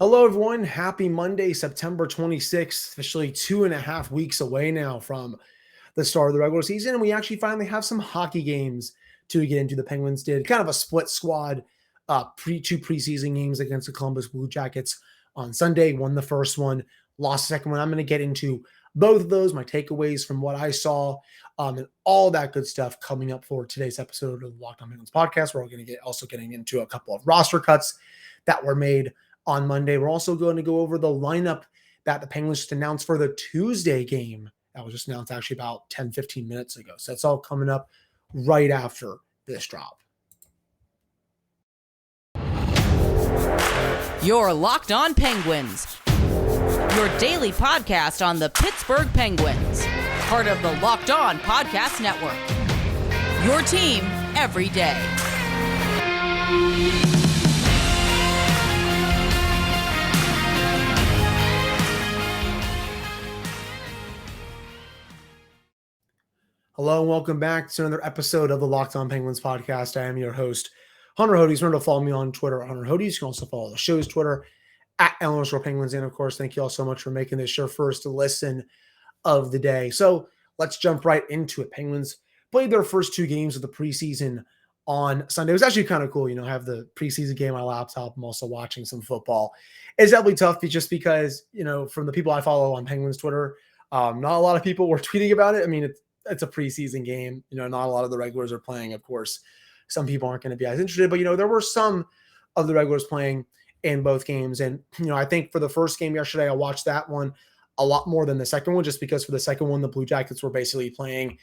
Hello, everyone. Happy Monday, September 26th, officially 2.5 weeks away now from the start of the regular season. And we actually finally have some hockey games to get into. The Penguins did kind of a split squad, two preseason games against the Columbus Blue Jackets on Sunday, won the first one, lost the second one. I'm going to get into both of those, my takeaways from what I saw, and all that good stuff coming up for today's episode of the Locked On Penguins podcast. We're going to also getting into a couple of roster cuts that were made on Monday. We're also going to go over the lineup that the Penguins just announced for the Tuesday game. That was just announced actually about 10, 15 minutes ago. So that's all coming up right after this drop. You're Locked On Penguins, your daily podcast on the Pittsburgh Penguins, part of the Locked On Podcast Network, your team every day. Hello and welcome back to another episode of the Locked On Penguins podcast. I am your host, Hunter Hodes. Remember to follow me on Twitter at Hunter Hodes. You can also follow the show's Twitter at @Penguins. And of course, thank you all so much for making this your first listen of the day. So let's jump right into it. Penguins played their first two games of the preseason on Sunday. It was actually kind of cool, I have the preseason game on my laptop. I'm also watching some football. It's definitely tough just because, from the people I follow on Penguins Twitter, not a lot of people were tweeting about it. I mean, it's a preseason game. Not a lot of the regulars are playing. Of course, some people aren't going to be as interested, but there were some of the regulars playing in both games. And, I think for the first game yesterday, I watched that one a lot more than the second one, just because for the second one, the Blue Jackets were basically playing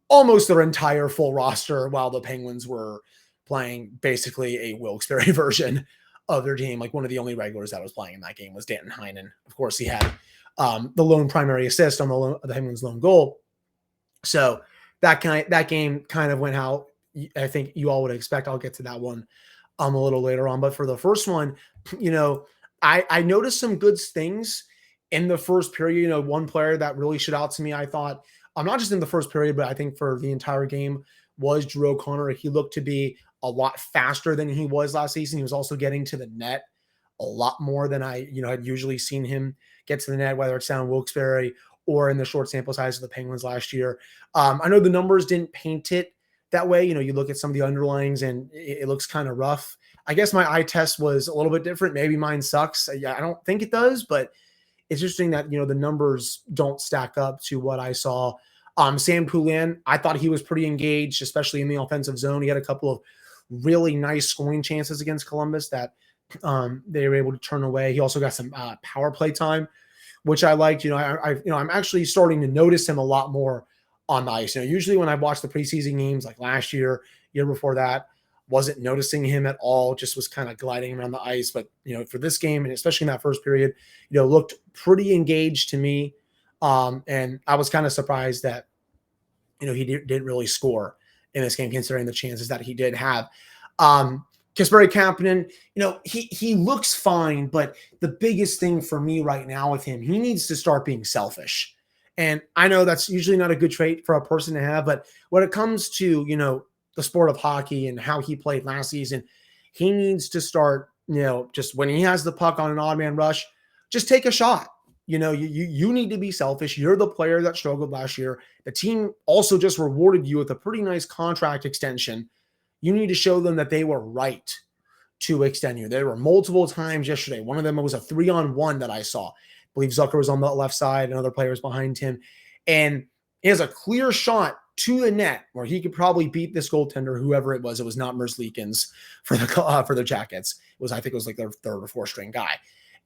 almost their entire full roster while the Penguins were playing basically a Wilkes-Barre version of their team. Like one of the only regulars that was playing in that game was Danton Heinen. Of course, he had the lone primary assist on the Penguins' lone goal. So that game kind of went how I think you all would expect. I'll get to that one a little later on. But for the first one, I noticed some good things in the first period. One player that really stood out to me, I thought, not just in the first period, but I think for the entire game, was Drew O'Connor. He looked to be a lot faster than he was last season. He was also getting to the net a lot more than I had usually seen him get to the net, whether it's down Wilkes-Barre or in the short sample size of the Penguins last year. I know the numbers didn't paint it that way. You look at some of the underlyings and it looks kind of rough. I guess my eye test was a little bit different. Maybe mine sucks. I don't think it does, but it's interesting that, the numbers don't stack up to what I saw. Sam Poulin, I thought he was pretty engaged, especially in the offensive zone. He had a couple of really nice scoring chances against Columbus that they were able to turn away. He also got some power play time, which I liked. I'm actually starting to notice him a lot more on the ice. Usually when I watch the preseason games like last year before that, wasn't noticing him at all, just was kind of gliding around the ice. But, for this game, and especially in that first period, looked pretty engaged to me. And I was kind of surprised that, he didn't really score in this game, considering the chances that he did have. Kasperi Kapanen, he looks fine, but the biggest thing for me right now with him, he needs to start being selfish. And I know that's usually not a good trait for a person to have, but when it comes to, the sport of hockey and how he played last season, he needs to start, just when he has the puck on an odd man rush, just take a shot. You need to be selfish. You're the player that struggled last year. The team also just rewarded you with a pretty nice contract extension. You need to show them that they were right to extend you. There were multiple times yesterday. One of them was a 3-on-1 that I saw. I believe Zucker was on the left side and other players behind him. And he has a clear shot to the net where he could probably beat this goaltender, whoever it was. It was not Merzlikins for the Jackets. I think it was like their third or fourth string guy.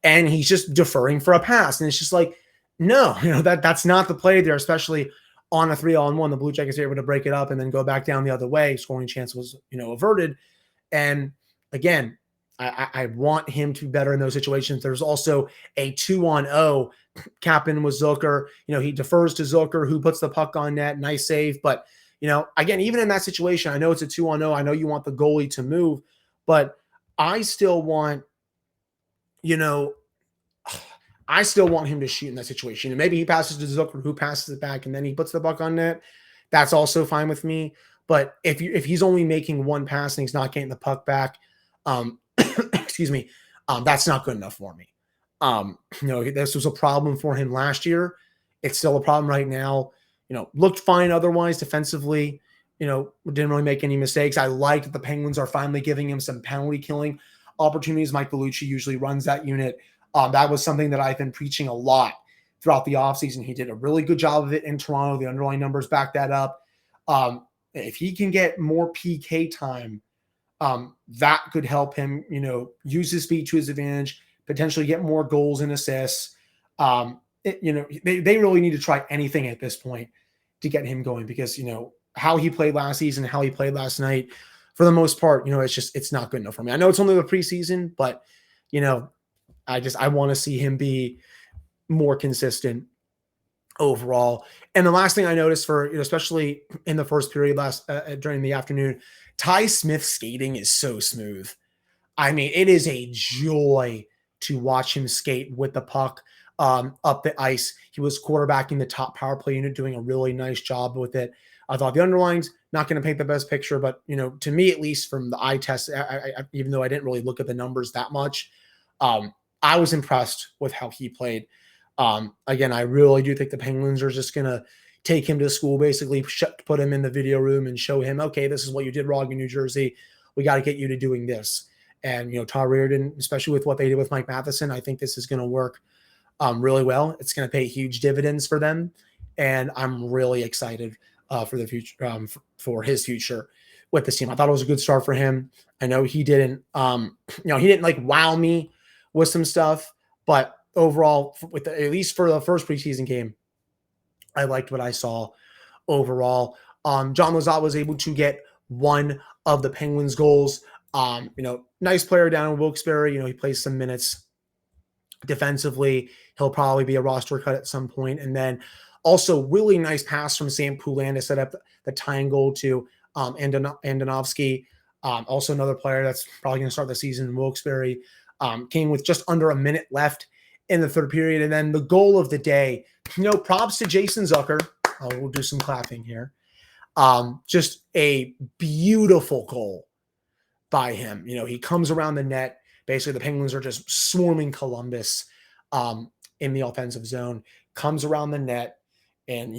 And he's just deferring for a pass. And it's just like, no, that's not the play there, especially on a 3-on-1. The Blue Jackets are able to break it up and then go back down the other way. Scoring chance was, averted. And again, I want him to be better in those situations. There's also a 2-on-0 Kapanen with Zucker. He defers to Zucker, who puts the puck on net. Nice save. But, again, even in that situation, I know it's a 2-on-0. I know you want the goalie to move, but I still want, I still want him to shoot in that situation. And maybe he passes to Zucker, who passes it back, and then he puts the puck on net. That's also fine with me. But if he's only making one pass and he's not getting the puck back, excuse me, that's not good enough for me. This was a problem for him last year. It's still a problem right now. Looked fine otherwise defensively. Didn't really make any mistakes. I like that the Penguins are finally giving him some penalty killing opportunities. Mike Bellucci usually runs that unit. That was something that I've been preaching a lot throughout the offseason. He did a really good job of it in Toronto. The underlying numbers back that up. If he can get more PK time, that could help him, use his speed to his advantage, potentially get more goals and assists. They really need to try anything at this point to get him going because, how he played last season, how he played last night, for the most part, it's not good enough for me. I know it's only the preseason, but, I want to see him be more consistent overall. And the last thing I noticed for, especially in the first period during the afternoon, Ty Smith's skating is so smooth. I mean, it is a joy to watch him skate with the puck up the ice. He was quarterbacking the top power play unit, doing a really nice job with it. I thought the underlines, not going to paint the best picture, but, to me, at least from the eye test, even though I didn't really look at the numbers that much, I was impressed with how he played. Again, I really do think the Penguins are just going to take him to school, basically put him in the video room and show him, okay, this is what you did wrong in New Jersey. We got to get you to doing this. And, Todd Reardon, especially with what they did with Mike Matheson, I think this is going to work really well. It's going to pay huge dividends for them. And I'm really excited for the future, for his future with this team. I thought it was a good start for him. I know he didn't, he didn't like wow me with some stuff, but overall, at least for the first preseason game, I liked what I saw overall. John Lazat was able to get one of the Penguins' goals. Nice player down in Wilkes-Barre. He plays some minutes defensively. He'll probably be a roster cut at some point. And then also really nice pass from Sam Poulin to set up the tying goal to Andonovski. Also another player that's probably going to start the season in Wilkes-Barre. Came with just under a minute left in the third period. And then the goal of the day, props to Jason Zucker. We'll do some clapping here. Just a beautiful goal by him. He comes around the net. Basically, the Penguins are just swarming Columbus in the offensive zone, comes around the net and,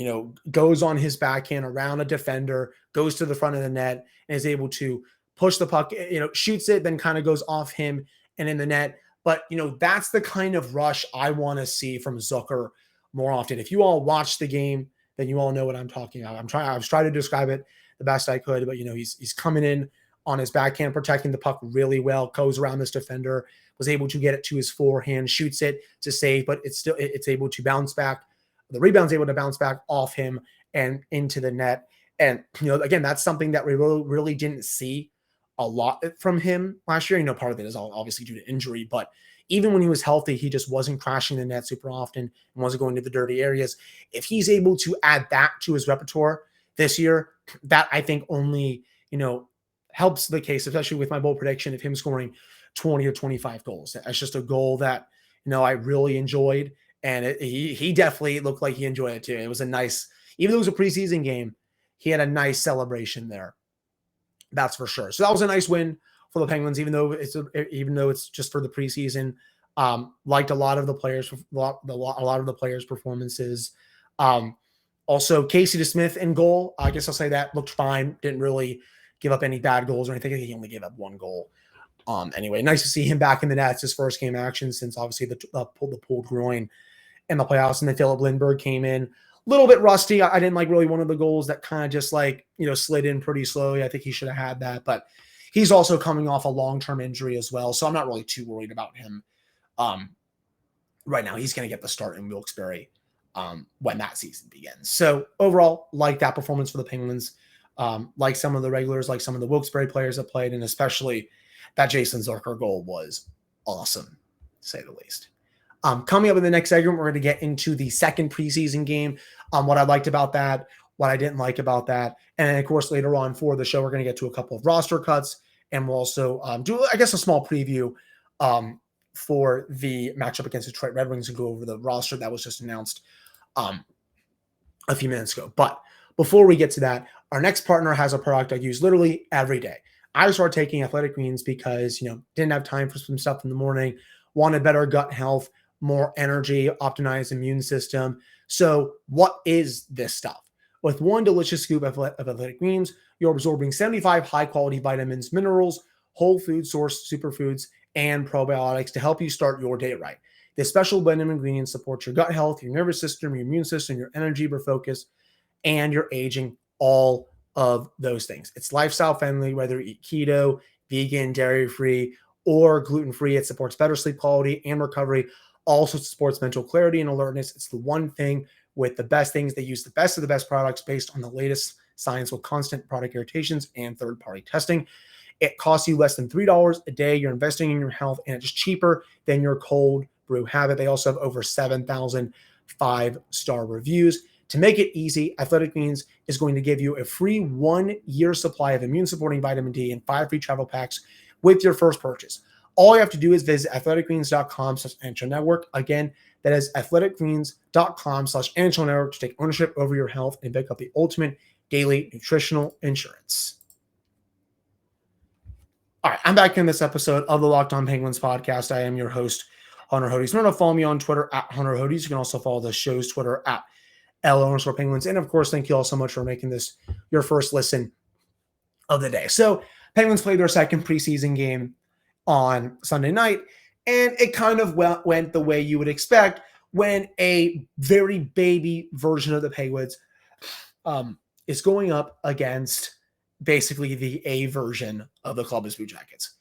goes on his backhand around a defender, goes to the front of the net and is able to push the puck, shoots it, then kind of goes off him and in the net. But, that's the kind of rush I want to see from Zucker more often. If you all watch the game, then you all know what I'm talking about. I was trying to describe it the best I could, but, he's coming in on his backhand, protecting the puck really well, goes around this defender, was able to get it to his forehand, shoots it to save, but it's able to bounce back. The rebound's able to bounce back off him and into the net. And, again, that's something that we really didn't see a lot from him last year. Part of it is obviously due to injury, but even when he was healthy, he just wasn't crashing the net super often and wasn't going to the dirty areas. If he's able to add that to his repertoire this year, that I think only, helps the case, especially with my bold prediction of him scoring 20 or 25 goals. That's just a goal that, I really enjoyed. And he definitely looked like he enjoyed it too. It was a nice, even though it was a preseason game, he had a nice celebration there. That's for sure. So that was a nice win for the Penguins, even though it's just for the preseason. Liked a lot of the players, a lot of the players' performances. Also, Casey DeSmith in goal. I guess I'll say that looked fine. Didn't really give up any bad goals or anything. I think he only gave up one goal. Anyway, nice to see him back in the net. It's his first game action since obviously the pulled groin in the playoffs. And then Philip Lindbergh came in a little bit rusty. I didn't like really one of the goals that kind of just slid in pretty slowly. I think he should have had that, but he's also coming off a long-term injury as well. So I'm not really too worried about him right now. He's going to get the start in Wilkes-Barre when that season begins. So overall, like that performance for the Penguins, like some of the regulars, like some of the Wilkes-Barre players that played, and especially that Jason Zucker goal was awesome, to say the least. Coming up in the next segment, we're going to get into the second preseason game, what I liked about that, what I didn't like about that. And then, of course, later on for the show, we're going to get to a couple of roster cuts, and we'll also do, I guess, a small preview for the matchup against Detroit Red Wings and go over the roster that was just announced a few minutes ago. But before we get to that, our next partner has a product I use literally every day. I started taking Athletic Greens because, didn't have time for some stuff in the morning, wanted better gut health, more energy, optimized immune system. So what is this stuff? With one delicious scoop of Athletic Greens, you're absorbing 75 high-quality vitamins, minerals, whole food source superfoods, and probiotics to help you start your day right. This special blend of ingredients supports your gut health, your nervous system, your immune system, your energy, your focus, and your aging, all of those things. It's lifestyle friendly, whether you eat keto, vegan, dairy-free, or gluten-free. It supports better sleep quality and recovery. Also supports mental clarity and alertness. It's the one thing with the best things. They use the best of the best products based on the latest science with constant product irritations and third-party testing. It costs you less than $3 a day. You're investing in your health, and it's cheaper than your cold brew habit. They also have over 7,000 5-star reviews. To make it easy, Athletic Greens is going to give you a free 1-year supply of immune-supporting vitamin D and 5 free travel packs with your first purchase. All you have to do is visit athleticgreens.com/NHL Network. Again, that is athleticgreens.com/NHL Network to take ownership over your health and pick up the ultimate daily nutritional insurance. All right, I'm back in this episode of the Locked On Penguins podcast. I am your host, Hunter Hodes. Remember to follow me on Twitter at Hunter Hodes. You can also follow the show's Twitter at @L_Penguins. And of course, thank you all so much for making this your first listen of the day. So Penguins played their second preseason game on Sunday night, and it kind of went the way you would expect when a very baby version of the Penguins is going up against basically the A version of the Columbus Blue Jackets.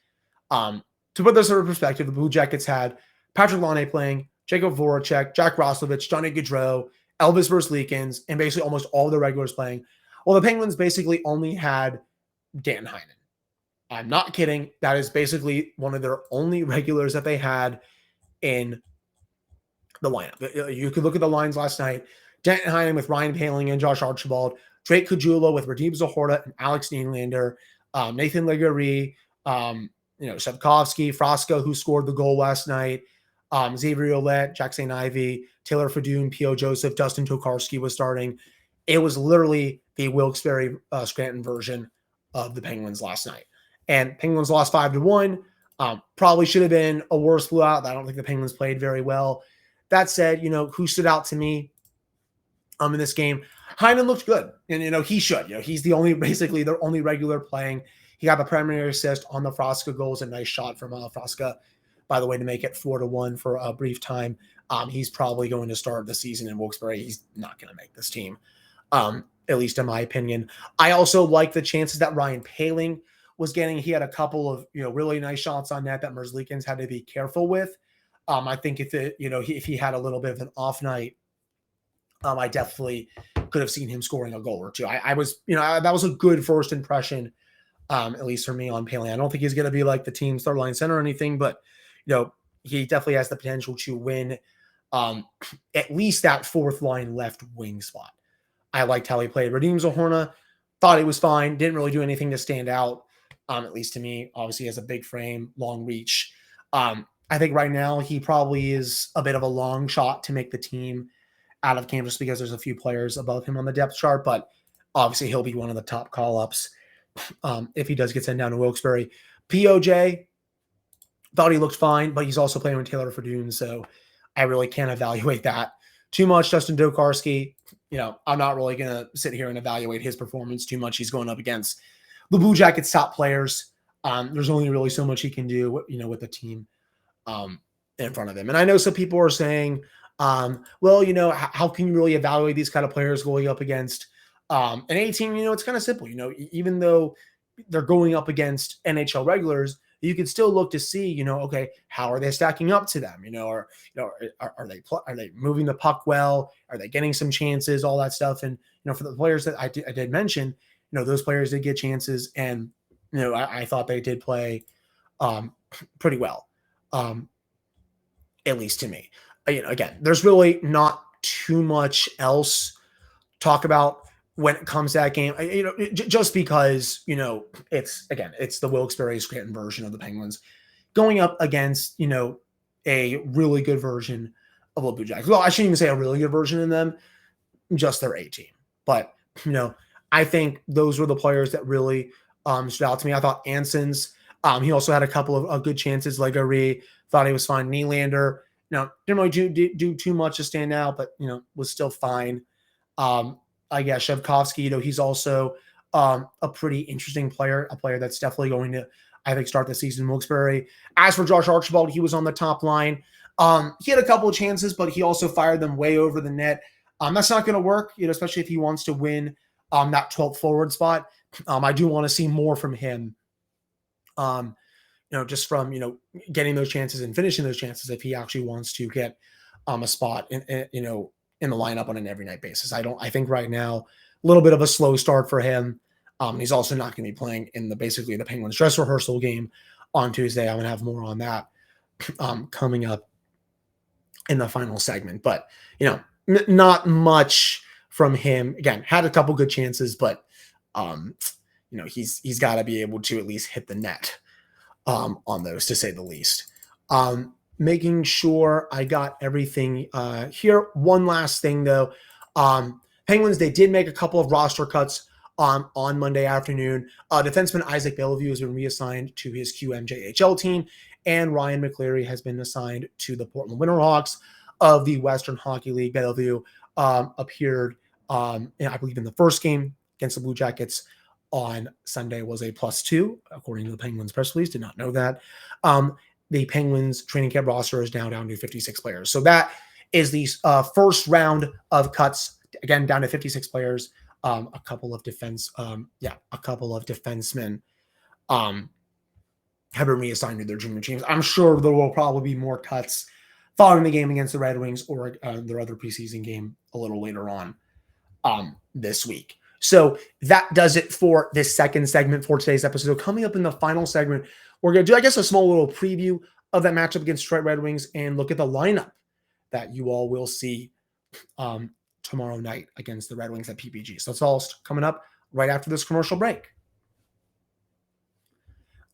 To put this in perspective, the Blue Jackets had Patrick Laine playing, Jacob Voracek, Jack Roslovic, Johnny Gaudreau, Elvis Verslikins, and basically almost all the regulars playing. Well, the Penguins basically only had Danton Heinen. I'm not kidding. That is basically one of their only regulars that they had in the lineup. You could look at the lines last night. Danton Heinen with Ryan Poehling and Josh Archibald, Drake Caggiula with Radim Zohorna and Alex Nylander, Nathan Legare, Shevkovsky, Frasco, who scored the goal last night, Xavier Ouellet, Jack St. Ivy, Taylor Fedun, P.O. Joseph, Dustin Tokarski was starting. It was literally the Wilkes-Barre Scranton version of the Penguins last night. And Penguins lost 5-1. Probably should have been a worse blowout. I don't think the Penguins played very well. That said, who stood out to me in this game? Heinen looked good. And, he should. He's basically the only regular playing. He got the primary assist on the Frasca goals. A nice shot from Frasca, by the way, to make it 4-1 for a brief time. He's probably going to start the season in Wilkes-Barre. He's not going to make this team, at least in my opinion. I also like the chances that Ryan Poehling was getting. He had a couple of really nice shots on net that Merzlikins had to be careful with. I think if he had a little bit of an off night, I definitely could have seen him scoring a goal or two. I was that was a good first impression, at least for me on Poehling. I don't think he's going to be like the team's third line center or anything, but he definitely has the potential to win at least that fourth line left wing spot. I liked how he played. Radim Zohorna, thought he was fine. Didn't really do anything to stand out, at least to me. Obviously, he has a big frame, long reach. I think right now he probably is a bit of a long shot to make the team out of camp just because there's a few players above him on the depth chart, but obviously he'll be one of the top call-ups if he does get sent down to Wilkes-Barre. POJ, thought he looked fine, but he's also playing with Taylor Fedun, so I really can't evaluate that too much. Justin Dokarski, I'm not really going to sit here and evaluate his performance too much. He's going up against the Blue Jackets' top players. There's only really so much he can do, with the team in front of him. And I know some people are saying, how can you really evaluate these kind of players going up against an A team? It's kind of simple. Even though they're going up against NHL regulars, you can still look to see, okay, how are they stacking up to them? Are they moving the puck well? Are they getting some chances? All that stuff. And for the players that I did mention, those players did get chances, and I thought they did play pretty well, at least to me. Again, there's really not too much else talk about when it comes to that game, just because, it's the Wilkes-Barre Scranton version of the Penguins going up against, a really good version of the Blue Jackets. Well, I shouldn't even say a really good version of them, just their A team. But, I think those were the players that really stood out to me. I thought Anson's, he also had a couple of good chances. Legare, thought he was fine. Nylander, didn't really do too much to stand out, but, was still fine. I guess Shevkovsky, he's also a pretty interesting player, a player that's definitely going to, I think, start the season in Wilkes-Barre. As for Josh Archibald, he was on the top line. He had a couple of chances, but he also fired them way over the net. That's not going to work, especially if he wants to win that 12th forward spot. I do want to see more from him. Just from, getting those chances and finishing those chances if he actually wants to get a spot in the lineup on an every night basis. I think right now, a little bit of a slow start for him. He's also not going to be playing in basically the Penguins dress rehearsal game on Tuesday. I'm going to have more on that coming up in the final segment, but not much from him. Again, had a couple good chances, but he's got to be able to at least hit the net on those, to say the least. Making sure I got everything here. One last thing though, Penguins, they did make a couple of roster cuts on Monday afternoon. Defenseman Isaac Bellevue has been reassigned to his QMJHL team, and Ryan McCleary has been assigned to the Portland Winterhawks of the Western Hockey League. Bellevue appeared, I believe, in the first game against the Blue Jackets on Sunday, was a +2, according to the Penguins press release. Did not know that. The Penguins training camp roster is now down to 56 players. So that is the first round of cuts, again, down to 56 players. A couple of defensemen have been reassigned to their junior teams. I'm sure there will probably be more cuts following the game against the Red Wings or their other preseason game a little later on this week. So that does it for this second segment for today's episode. Coming up in the final segment, we're going to do, I guess, a small little preview of that matchup against Detroit Red Wings and look at the lineup that you all will see tomorrow night against the Red Wings at PPG. So that's all coming up right after this commercial break.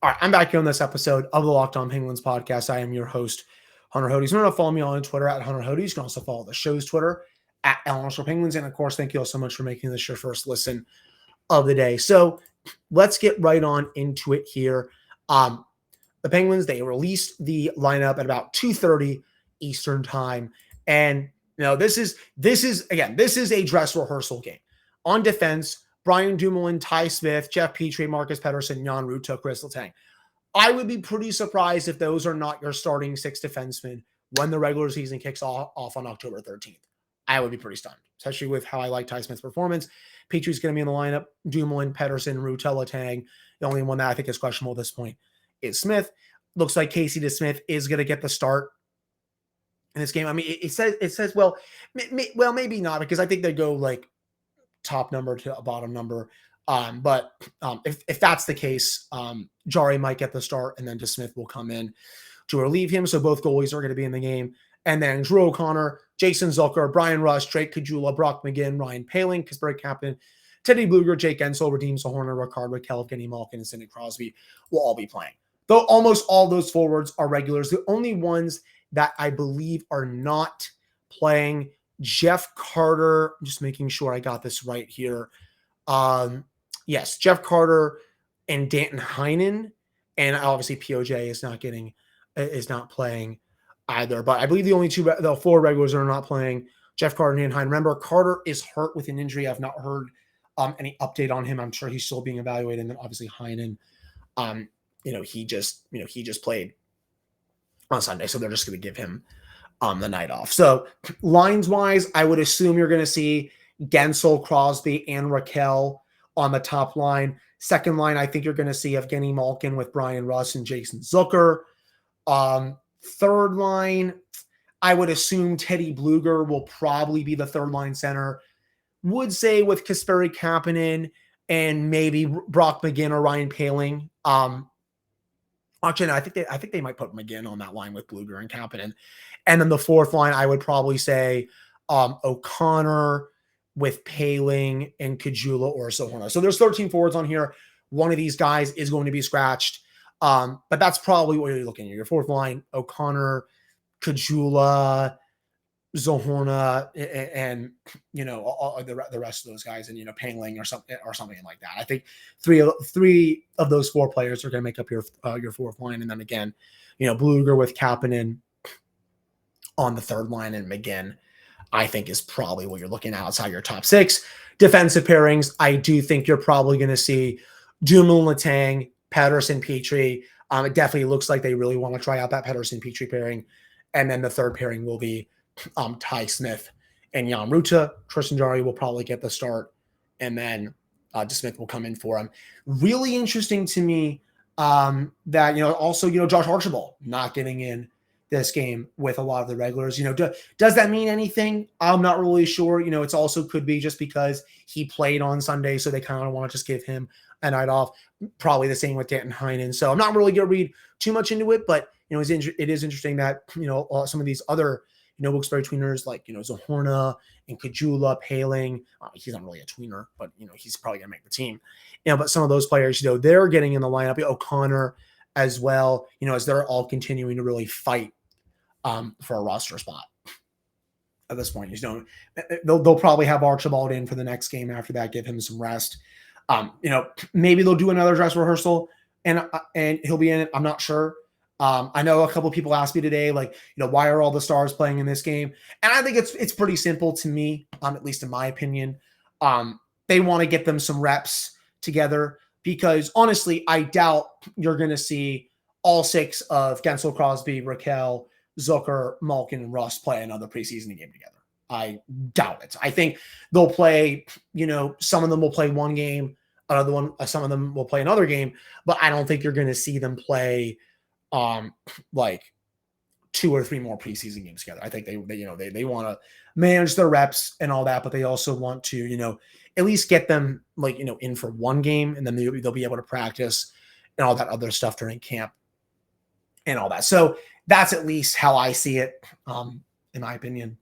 All right, I'm back here on this episode of the Locked On Penguins podcast. I am your host, Hunter Hodes. Remember to follow me on Twitter at Hunter Hodes. You can also follow the show's Twitter at Penguins. And of course, thank you all so much for making this your first listen of the day. So let's get right on into it here. The Penguins, they released the lineup at about 2:30 Eastern time. And this is a dress rehearsal game. On defense, Brian Dumoulin, Ty Smith, Jeff Petrie, Marcus Pettersson, Jan Rutta, Chris Letang. I would be pretty surprised if those are not your starting 6 defensemen when the regular season kicks off on October 13th. I would be pretty stunned, especially with how I like Ty Smith's performance. Petrie's going to be in the lineup. Dumoulin, Pettersson, Rutta, Letang. The only one that I think is questionable at this point is Smith. Looks like Casey DeSmith is going to get the start in this game. I mean, it says, well, maybe not, because I think they go like top number to a bottom number. But if that's the case, Jari might get the start, and then DeSmith will come in to relieve him. So both goalies are going to be in the game. And then Drew O'Connor, Jason Zucker, Brian Rush, Drake Caggiula, Brock McGinn, Ryan Poehling, Pittsburgh captain, Teddy Bluger, Jake Ensel, Radim Zohorna, Rickard Rakell, Evgeny Malkin, and Sidney Crosby will all be playing. Though almost all those forwards are regulars. The only ones that I believe are not playing, Jeff Carter, I'm just making sure I got this right here. Yes, Jeff Carter and Danton Heinen, and obviously POJ is not playing either. But I believe the 4 regulars are not playing, Jeff Carter and Danton Heinen. Remember, Carter is hurt with an injury. I've not heard any update on him. I'm sure he's still being evaluated. And then obviously Heinen, he just played on Sunday, so they're just going to give him the night off. So lines wise, I would assume you're going to see Gensel, Crosby, and Rakell on the top line. Second line, I think you're going to see Evgeny Malkin with Brian Russ and Jason Zucker. Third line, I would assume Teddy Bluger will probably be the third line center. Would say with Kasperi Kapanen and maybe Brock McGinn or Ryan Poehling. Actually, no, I think they might put McGinn on that line with Bluger and Kapanen. And then the fourth line, I would probably say O'Connor with Poehling and Caggiula or Zohorna. So there's 13 forwards on here. One of these guys is going to be scratched. But that's probably what you're looking at. Your fourth line, O'Connor, Caggiula, Zohorna, and all the rest of those guys, and Poehling or something like that. I think three of those 4 players are going to make up your fourth line, and then again, Bluger with Kapanen on the third line, and McGinn, I think, is probably what you're looking at outside your top 6 defensive pairings. I do think you're probably going to see Dumoulin, Letang, Pettersson, Petrie. It definitely looks like they really want to try out that Pettersson-Petrie pairing. And then the third pairing will be Ty Smith and Jan Ruta. Tristan Jarry will probably get the start, and then DeSmith will come in for him. Really interesting to me that, also, Josh Archibald not getting in this game with a lot of the regulars. Does that mean anything? I'm not really sure. It's also could be just because he played on Sunday, so they kind of want to just give him a night off. Probably the same with Danton Heinen. So I'm not really going to read too much into it, but it is interesting that some of these other Wilkes-Barre tweeners like Zohorna and Kajula, Poehling. He's not really a tweener, but he's probably going to make the team. But some of those players, they're getting in the lineup. O'Connor as well. As they're all continuing to really fight for a roster spot at this point. They'll probably have Archibald in for the next game after that, give him some rest. Maybe they'll do another dress rehearsal and he'll be in it. I'm not sure. I know a couple of people asked me today, like, why are all the stars playing in this game? And I think it's pretty simple to me, at least in my opinion. They want to get them some reps together because honestly, I doubt you're going to see all 6 of Gensel, Crosby, Raquel, Zucker, Malkin, and Russ play another preseason game together. I doubt it. I think they'll play, some of them will play one game, some of them will play another game, but I don't think you're going to see them play like 2 or 3 more preseason games together. I think they want to manage their reps and all that, but they also want to, at least get them in for one game, and then they'll be able to practice and all that other stuff during camp and all that. So that's at least how I see it, in my opinion.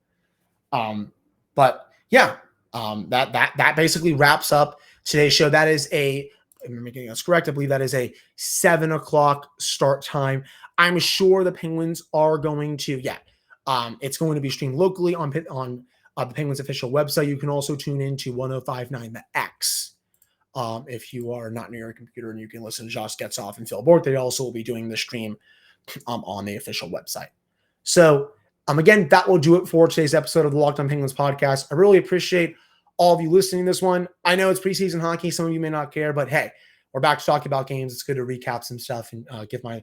But yeah, that basically wraps up today's show. That is I'm making this correct. I believe that is a 7:00 start time. I'm sure the Penguins are going to, it's going to be streamed locally on the Penguins official website. You can also tune in to 105.9 The X. If you are not near a computer, and you can listen to Josh Getzoff and Phil Bork. They also will be doing the stream on the official website. So again, that will do it for today's episode of the Locked On Penguins podcast. I really appreciate all of you listening to this one. I know it's preseason hockey. Some of you may not care, but hey, we're back to talking about games. It's good to recap some stuff and give my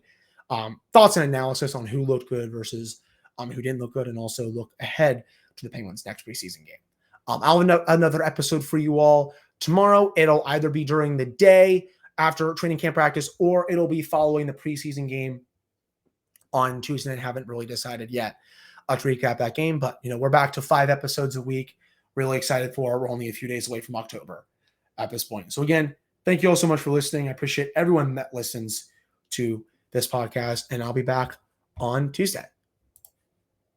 thoughts and analysis on who looked good versus who didn't look good, and also look ahead to the Penguins' next preseason game. I'll have another episode for you all tomorrow. It'll either be during the day after training camp practice, or it'll be following the preseason game on Tuesday. I haven't really decided yet to recap that game, but we're back to 5 episodes a week. Really excited for. We're only a few days away from October at this point. So again, thank you all so much for listening. I appreciate everyone that listens to this podcast, and I'll be back on Tuesday.